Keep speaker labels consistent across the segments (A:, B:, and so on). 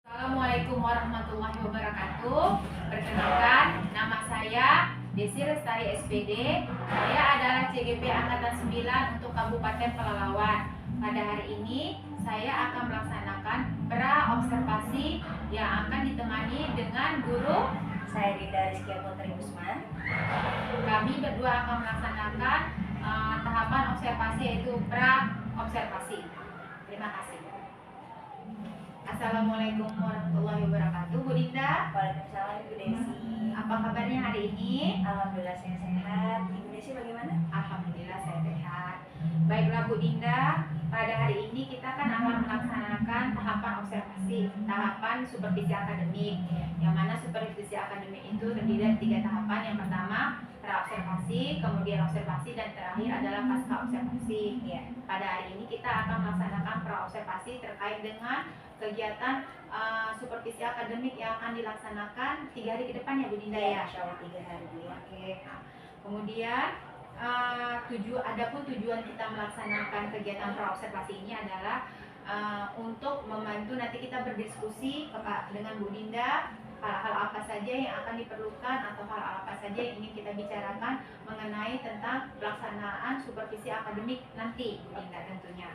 A: Assalamualaikum warahmatullahi wabarakatuh. Perkenalkan, nama saya Desi Lestari SPD. Saya adalah CGP Angkatan 9 untuk Kabupaten Pelalawan. Pada hari ini, saya akan melaksanakan pra-observasi yang akan ditemani dengan guru.
B: Saya Dinda Rizkia Putri Usman.
A: Kami berdua akan melaksanakan tahapan observasi, yaitu pra-observasi. Terima kasih. Assalamualaikum warahmatullahi wabarakatuh, Bu Dinda.
B: Waalaikumsalam, Ibu Desi.
A: Apa kabarnya hari ini?
B: Alhamdulillah saya sehat. Ibu Desi bagaimana?
A: Alhamdulillah saya sehat. Baiklah Bu Dinda, pada hari ini kita kan akan melaksanakan tahapan observasi, tahapan supervisi akademik. Yang mana supervisi akademik itu terdiri dari 3 tahapan. Yang pertama pra-observasi, kemudian observasi, dan terakhir adalah pasca observasi.
B: Ya.
A: Pada hari ini kita akan melaksanakan pra-observasi terkait dengan kegiatan supervisi akademik yang akan dilaksanakan 3 hari ke depan ya Bu Dinda ya.
B: Insya Allah 3 hari dulu ya.
A: Oke. Kemudian adapun tujuan kita melaksanakan kegiatan pra-observasi ini adalah untuk membantu nanti kita berdiskusi dengan Bu Dinda hal-hal apa saja yang akan diperlukan atau hal apa saja yang ingin kita bicarakan mengenai tentang pelaksanaan supervisi akademik nanti Bu Dinda tentunya.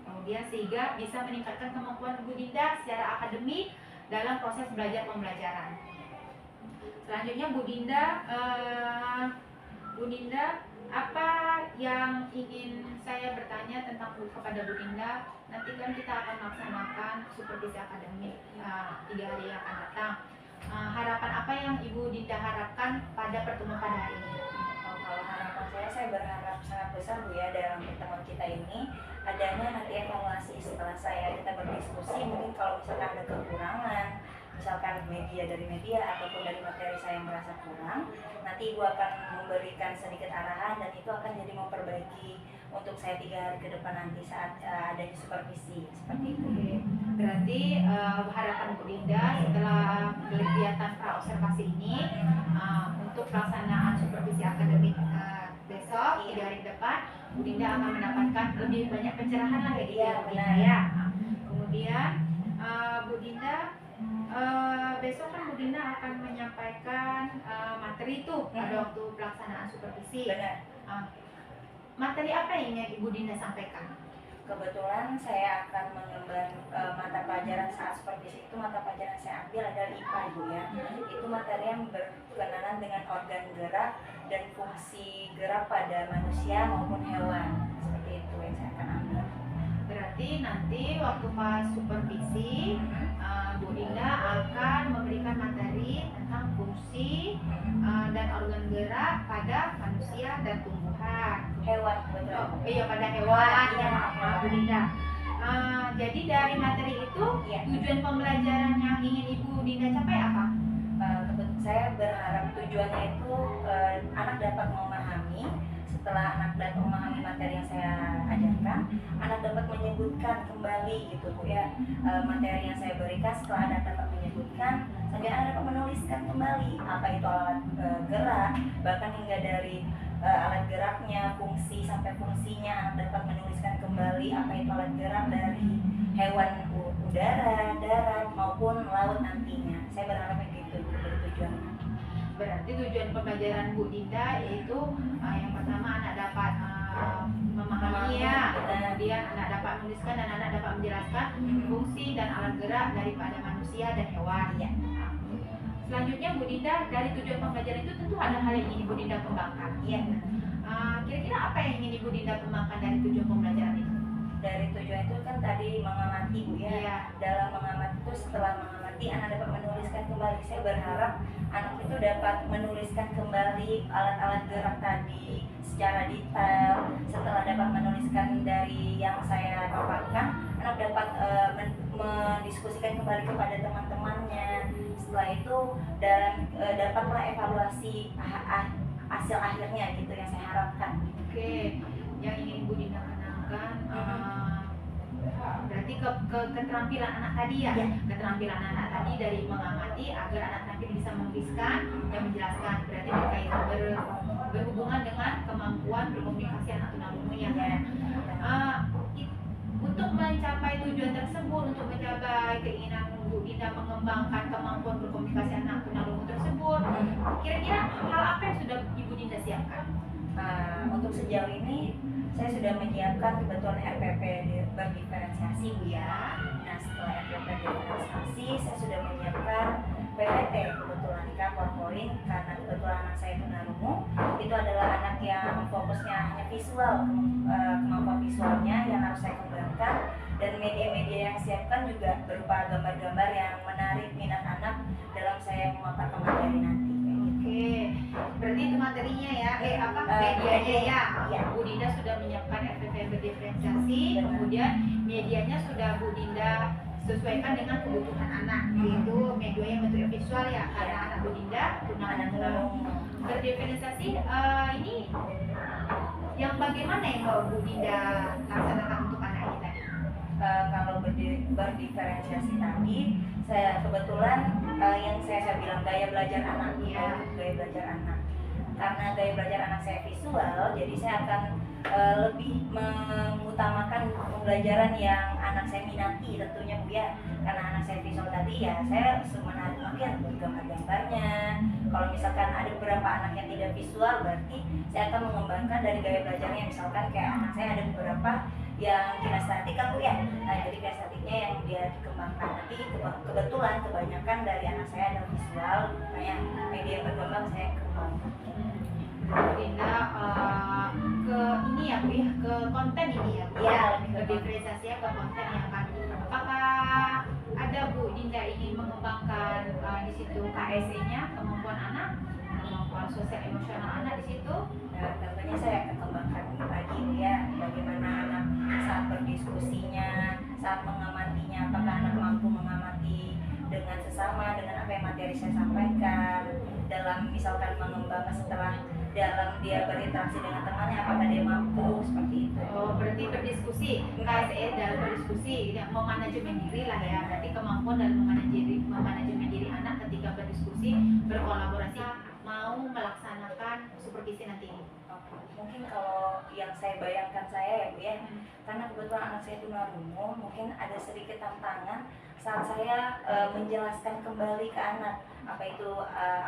A: Kemudian sehingga bisa meningkatkan kemampuan Bu Dinda secara akademik dalam proses belajar pembelajaran. Selanjutnya Bu Dinda, apa yang ingin saya bertanya tentang kepada Bu Dinda? Nanti kan kita akan melaksanakan supervisi akademik 3 hari yang akan datang. Harapan apa yang Ibu Dinda harapkan pada pertemuan pada hari ini?
B: Kalau harapan saya berharap sangat besar Bu ya dalam pertemuan kita ini adanya nanti evaluasi setelah kita berdiskusi. Mungkin kalau misalkan ada kekurangan, misalkan dari media ataupun dari materi saya yang merasa kurang, nanti Ibu akan memberikan sedikit arahan dan itu akan jadi memperbaiki untuk saya 3 hari ke depan nanti saat adanya supervisi seperti itu.
A: Berarti harapan Bu Dinda setelah kegiatan pra-observasi ini untuk pelaksanaan supervisi akademik besok 3 hari ke depan, Bu Dinda akan mendapatkan lebih banyak pencerahan lah ya Bu Dinda ya. Kemudian Bu Dinda besok kan Bu Dinda akan menyampaikan materi itu pada waktu pelaksanaan supervisi.
B: Benar.
A: Materi apa yang ingin Ibu Dinda sampaikan?
B: Kebetulan saya akan mengemban mata pelajaran saat supervisi itu mata pelajaran saya ambil adalah IPA Ibu ya. Itu materi yang berkenaan dengan organ gerak dan fungsi gerak pada manusia maupun hewan. Seperti itu yang saya akan ambil.
A: Berarti nanti waktu pas supervisi Bu Dinda akan memberikan materi tentang fungsi dan organ gerak pada manusia dan tumbuhan.
B: Hewan, betul.
A: Iya, pada hewan ya,
B: Hewan.
A: Bu Dinda. Jadi dari materi itu tujuan pembelajaran yang ingin Ibu Dinda capai apa?
B: Saya berharap tujuannya itu anak dapat memahami. Setelah anak dapat memahami materi yang saya ajarkan, anak dapat menyebutkan kembali gitu Bu ya, materi yang saya berikan. Setelah anak dapat menyebutkan, sambil anak dapat menuliskan kembali apa itu alat gerak, bahkan hingga dari alat geraknya, fungsi sampai fungsinya, anak dapat menuliskan kembali apa itu alat gerak dari hewan udara, darat maupun laut nantinya. Saya berharap begitu tujuannya.
A: Berarti tujuan pembelajaran Bu Dinda yaitu yang pertama anak dapat memahami ya, kemudian anak dapat menuliskan dan anak dapat menjelaskan fungsi dan alat gerak daripada manusia dan hewan ya. Selanjutnya Bu Dinda, dari tujuan pembelajaran itu tentu ada hal yang ingin Ibu Dinda kembangkan.
B: Iya.
A: Kira-kira apa yang ingin Ibu Dinda kembangkan dari tujuan pembelajaran itu?
B: Dari tujuan itu kan tadi mengamati Bu ya.
A: Iya.
B: Dalam mengamati itu, setelah mengamati anak dapat menuliskan kembali. Saya berharap anak itu dapat menuliskan kembali alat-alat gerak tadi secara detail. Setelah dapat menuliskan dari yang saya paparkan, anak dapat mendiskusikan kembali kepada teman-temannya. Setelah itu dapatlah evaluasi hasil akhirnya gitu yang saya harapkan.
A: Oke, yang ingin Bu Dinda kenalkan berarti keterampilan anak tadi ya? Keterampilan anak tadi dari mengamati agar anak nanti bisa menuliskan dan menjelaskan. Berarti berkaitan berhubungan dengan kemampuan berkomunikasi anak tunarungu ya. Untuk mencapai tujuan tersebut untuk mencapai keinginan Bu Dinda mengembangkan kemampuan berkomunikasi anak tunarungu tersebut, kira-kira hal apa yang sudah Ibu Dinda siapkan?
B: Untuk sejauh ini saya sudah menyiapkan kebetulan RPP berdiferensiasi Bu ya. Nah setelah RPP diferensiasi saya sudah menyiapkan PPT kebetulan Kak Korporin, karena kebetulan anak saya tunarungu itu adalah anak yang fokusnya hanya visual, kemampuan visualnya yang harus saya kembangkan, dan media-media yang siapkan juga berupa gambar-gambar yang menarik minat anak dalam saya memaparkan materi nanti.
A: Oke, berarti itu materinya ya, medianya ya.
B: Iya.
A: Bu Dinda sudah menyiapkan RPP berdiferensiasi, kemudian medianya sudah Bu Dinda sesuaikan dengan kebutuhan anak, yaitu media yang bentuknya visual ya, karena anak Bu Dinda tunarungu. Berdiferensiasi ini yang bagaimana yang Bu Dinda laksanakan untuk anak ini tadi?
B: Kalau berdiferensiasi tadi, saya kebetulan yang saya bilang gaya belajar anak, gaya belajar anak. Karena gaya belajar anak saya visual, jadi saya akan lebih mengutamakan pembelajaran yang anak saya minati tentunya Bu ya. Karena anak saya visual tadi ya, saya semenarik mungkin gambar-gambarnya. Kalau misalkan ada beberapa anak yang tidak visual, berarti saya akan mengembangkan dari gaya belajarnya. Misalkan kayak anak saya ada beberapa yang kinestetik kan Bu ya. Nah jadi kinestetiknya yang dia dikembangkan, tapi kebetulan kebanyakan dari anak saya adalah visual, kayak media berkembang saya kembangkan.
A: Dinda ke ini ya Bu ya, ke konten ini ya Bu ya, berdiferensiasi ke konten yang akan. Apakah ada Bu Dinda ingin mengembangkan di situ KSE-nya, kemampuan anak, kemampuan sosial emosional anak di situ?
B: Nah, tentunya saya akan kembangkan lagi ya, bagaimana anak saat berdiskusinya, saat mengamatinya, apakah anak mampu mengamati dengan sesama, dengan apa yang materi saya sampaikan, dalam misalkan mengembangkan setelah dalam dia berinteraksi dengan temannya, apakah dia mampu seperti itu.
A: Oh, berarti berdiskusi, KSE dalam berdiskusi, memanajemen diri lah ya, berarti kemampuan dalam memanajemen diri anak ketika berdiskusi, berkolaborasi, mau melaksanakan supervisi nanti ini.
B: Mungkin kalau yang saya bayangkan saya ya Bu ya, karena kebetulan anak saya tunarungu, mungkin ada sedikit tantangan saat saya menjelaskan kembali ke anak apa itu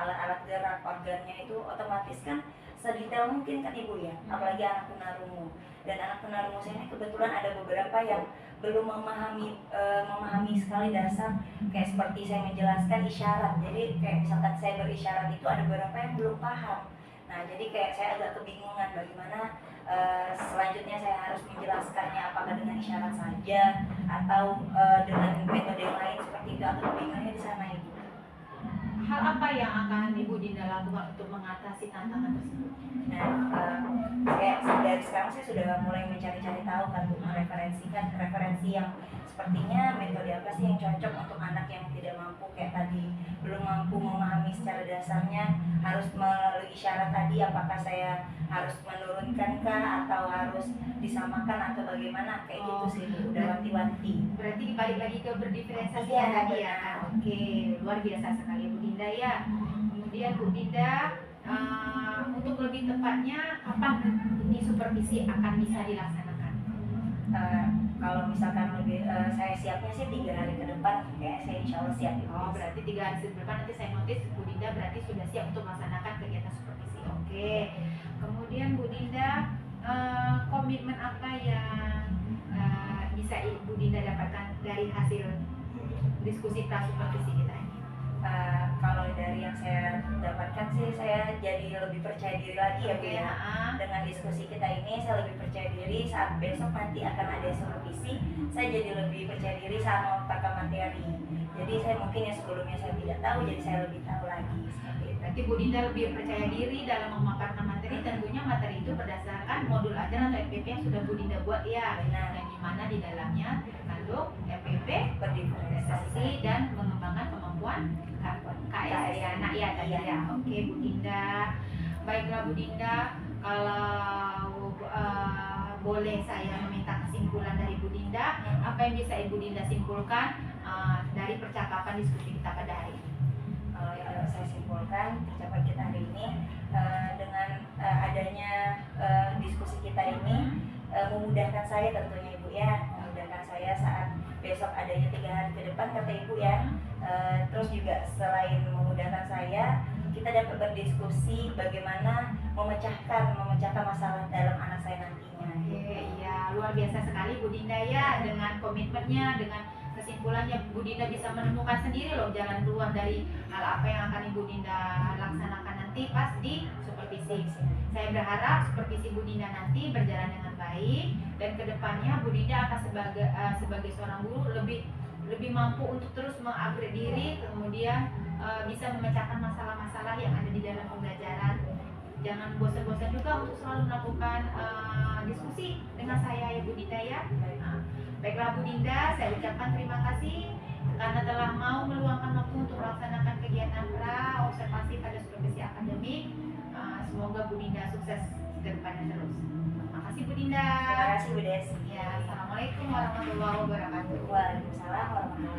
B: alat-alat gerak organnya, itu otomatis kan sedetail mungkin kan Ibu ya, apalagi anak tunarungu. Dan anak tunarungu saya ini kebetulan ada beberapa yang belum memahami sekali dasar, kayak seperti saya menjelaskan isyarat. Jadi kayak misalkan saya berisyarat itu ada beberapa yang belum paham. Nah jadi kayak saya agak kebingungan bagaimana selanjutnya saya harus menjelaskannya, apakah dengan isyarat saja atau dengan metode yang lain seperti itu, atau kebingungannya di sana Ibu.
A: Hal apa yang akan Ibu Dinda lakukan untuk mengatasi tantangan tersebut?
B: Nah, saya dari sekarang saya sudah mulai mencari-cari tahu kan, mereferensikan referensi yang sepertinya metode apa sih yang cocok untuk anak yang tidak mampu, kayak tadi belum mampu memahami secara dasarnya, harus melalui isyarat tadi, apakah saya harus menurunkan kah atau harus disamakan atau bagaimana, kayak gitu sih Bu, udah wanti-wanti.
A: Berarti balik lagi ke berdiferensiasi
B: Iya,
A: tadi ya. Oke, luar biasa sekali Bu Dinda ya. Kemudian Bu Dinda, untuk lebih tepatnya kapan ini supervisi akan bisa dilaksanakan?
B: Kalau misalkan lebih saya siapnya sih 3 hari ke depan, kayak saya insya Allah siap.
A: Oh, berarti 3 hari ke depan nanti saya notis Bu Dinda berarti sudah siap untuk melaksanakan kegiatan supervisi. Oke. Kemudian Bu Dinda, komitmen apa yang bisa Ibu Dinda dapatkan dari hasil diskusi pra-supervisi kita ini?
B: Kalau dari yang saya dapatkan sih, saya jadi lebih percaya diri lagi ya Bu ya. Dengan diskusi kita ini saya lebih percaya diri saat besok nanti akan ada supervisi, saya jadi lebih percaya diri saat memaparkan materi. Jadi saya mungkin yang sebelumnya saya tidak tahu, jadi saya lebih tahu lagi seperti itu.
A: Berarti Bu Dinda lebih percaya diri dalam memaparkan materi, tentunya materi itu berdasarkan modul ajaran atau MPP yang sudah Bu Dinda buat ya.
B: Benar.
A: Dan di mana di dalamnya terkandung MPP,
B: Berdiferensiasi
A: dan mengembangkan kemampuan KSE anak ya tadi ya. Oke Bu Dinda, baiklah Bu Dinda, kalau boleh saya meminta kesimpulan dari Bu Dinda, apa yang bisa Ibu Dinda simpulkan dari percakapan diskusi kita pada hari ini?
B: Yang dapat saya simpulkan percakapan kita hari ini, dengan adanya diskusi kita ini memudahkan saya tentunya Ibu ya, memudahkan saya saat ke depan kata Ibu ya. Terus juga selain memudahkan saya, kita dapat berdiskusi bagaimana memecahkan masalah dalam anak saya nantinya.
A: Oke, iya, luar biasa sekali Bu Dinda ya, dengan komitmennya, dengan kesimpulannya Bu Dinda bisa menemukan sendiri loh jalan keluar dari hal apa yang akan Ibu Dinda laksanakan nanti pas di supervisi. Saya berharap supervisi Bu Dinda nanti berjalan dengan baik, dan kedepannya Bu Dinda akan sebagai seorang guru lebih mampu untuk terus mengupgrade diri, kemudian bisa memecahkan masalah-masalah yang ada di dalam pembelajaran. Jangan bosan-bosan juga untuk selalu melakukan diskusi dengan saya ya Bu Dinda ya. Baiklah Bu Dinda, saya ucapkan terima kasih karena telah mau meluangkan waktu untuk melaksanakan kegiatan pra observasi pada supervisi akademik. Semoga Bu Dinda sukses ke depannya terus. Terima kasih Bu Dinda.
B: Terima kasih Bu Desi.
A: Ya, assalamualaikum warahmatullahi wabarakatuh.
B: Waalaikumsalam warahmatullahi wabarakatuh.